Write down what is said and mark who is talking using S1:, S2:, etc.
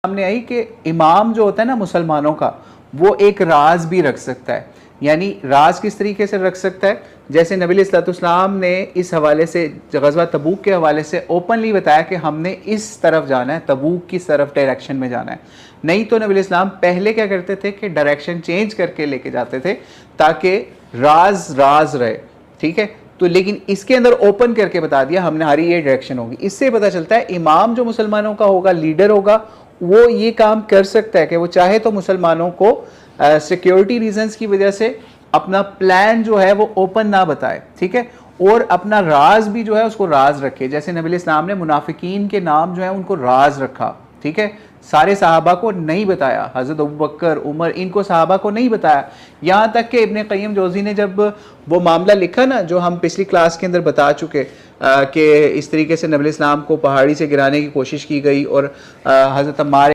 S1: सामने आई कि इमाम जो होता है ना मुसलमानों का, वो एक राज भी रख सकता है। यानी राज किस तरीके से रख सकता है, जैसे नबी अलैहिस्सलाम ने इस हवाले से गज़वा तबूक के हवाले से ओपनली बताया कि हमने इस तरफ जाना है, तबूक की तरफ डायरेक्शन में जाना है। नहीं तो नबी अलैहिस्सलाम पहले क्या करते थे कि डायरेक्शन चेंज करके लेके जाते थे ताकि राज राज रहे, ठीक है। तो लेकिन इसके अंदर ओपन करके बता दिया हमने, हमारी ये डायरेक्शन होगी। इससे पता चलता है इमाम जो मुसलमानों का होगा, लीडर होगा, वो ये काम कर सकता है कि वो चाहे तो मुसलमानों को सिक्योरिटी रीजंस की वजह से अपना प्लान जो है वो ओपन ना बताए, ठीक है, और अपना राज भी जो है उसको राज रखे। जैसे नबी इस्लाम ने मुनाफिकीन के नाम जो है उनको राज रखा, ठीक है, सारे सहाबा को नहीं बताया, हज़रत अबू बकर, उमर, इनको सहाबा को नहीं बताया। यहाँ तक कि इब्ने क़य्यिम जौज़ी ने जब वो मामला लिखा ना, जो हम पिछली क्लास के अंदर बता चुके कि इस तरीके से नबी इस्लाम को पहाड़ी से गिराने की कोशिश की गई और हज़रत अम्मार